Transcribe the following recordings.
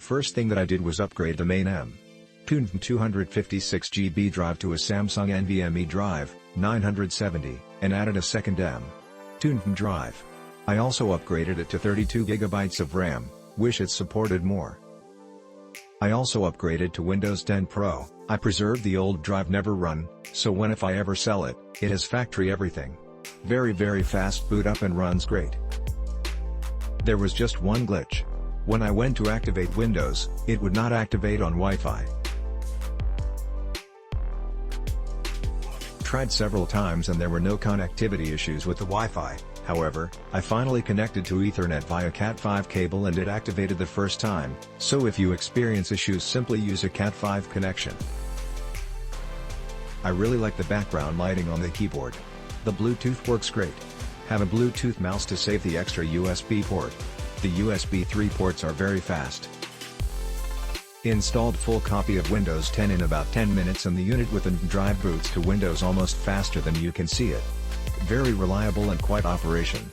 First thing that I did was upgrade the main M.2 256 GB drive to a Samsung NVMe drive, 970, and added a second M.2 drive. I also upgraded it to 32 GB of RAM, wish it supported more. I also upgraded to Windows 10 Pro. I preserved the old drive never run, so if I ever sell it, it has factory everything. Very fast boot up and runs great. There was just one glitch. When I went to activate Windows, it would not activate on Wi-Fi. Tried several times and there were no connectivity issues with the Wi-Fi. However, I finally connected to Ethernet via Cat5 cable and it activated the first time, so if you experience issues simply use a Cat5 connection. I really like the background lighting on the keyboard. The Bluetooth works great. Have a Bluetooth mouse to save the extra USB port. The USB 3 ports are very fast. Installed full copy of Windows 10 in about 10 minutes and the unit with the drive boots to Windows almost faster than you can see it. Very reliable and quiet operation.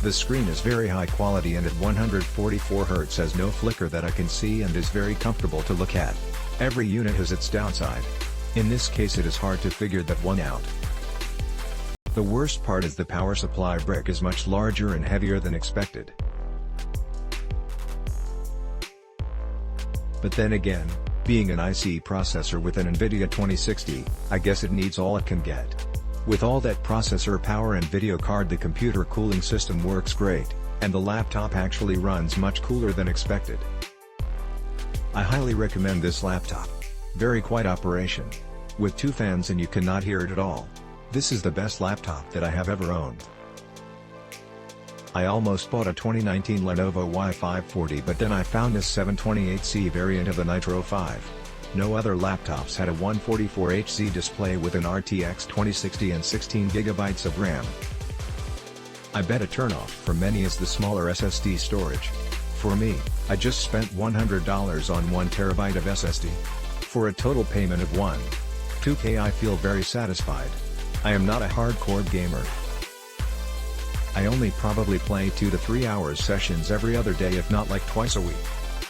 The screen is very high quality and at 144 Hz has no flicker that I can see and is very comfortable to look at. Every unit has its downside. In this case it is hard to figure that one out. The worst part is the power supply brick is much larger and heavier than expected. But then again, being an IC processor with an NVIDIA 2060, I guess it needs all it can get. With all that processor power and video card, the computer cooling system works great, and the laptop actually runs much cooler than expected. I highly recommend this laptop. Very quiet operation. With 2 fans and you cannot hear it at all. This is the best laptop that I have ever owned. I almost bought a 2019 Lenovo Y540 but then I found this 728C variant of the Nitro 5. No other laptops had a 144Hz display with an RTX 2060 and 16 GB of RAM. I bet a turnoff for many is the smaller SSD storage. For me, I just spent $100 on 1 TB of SSD. For a total payment of $2K I feel very satisfied. I am not a hardcore gamer. I only probably play 2 to 3 hours sessions every other day if not like twice a week.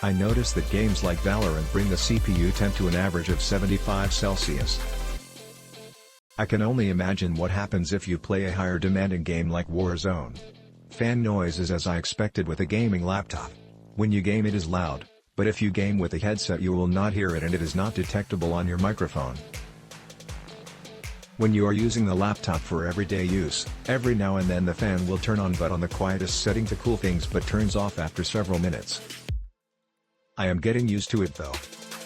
I noticed that games like Valorant bring the CPU temp to an average of 75 Celsius. I can only imagine what happens if you play a higher demanding game like Warzone. Fan noise is as I expected with a gaming laptop. When you game it is loud, but if you game with a headset you will not hear it and it is not detectable on your microphone. When you are using the laptop for everyday use, every now and then the fan will turn on but on the quietest setting to cool things but turns off after several minutes. I am getting used to it though.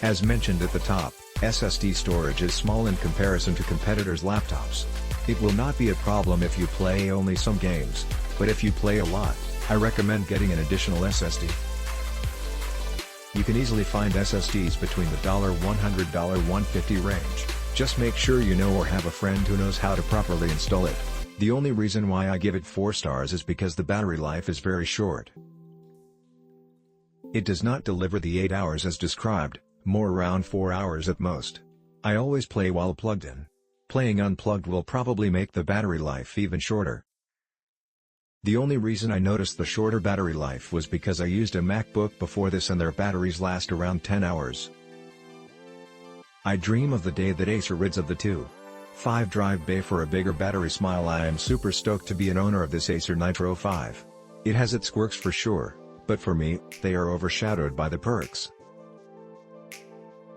As mentioned at the top, SSD storage is small in comparison to competitors' laptops. It will not be a problem if you play only some games, but if you play a lot, I recommend getting an additional SSD. You can easily find SSDs between the $100 to $150 range, just make sure you know or have a friend who knows how to properly install it. The only reason why I give it 4 stars is because the battery life is very short. It does not deliver the 8 hours as described, more around 4 hours at most. I always play while plugged in. Playing unplugged will probably make the battery life even shorter. The only reason I noticed the shorter battery life was because I used a MacBook before this and their batteries last around 10 hours. I dream of the day that Acer rids of the 2.5 drive bay for a bigger battery. Smile. I am super stoked to be an owner of this Acer Nitro 5. It has its quirks for sure, but for me, they are overshadowed by the perks.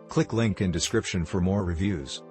Click link in description for more reviews.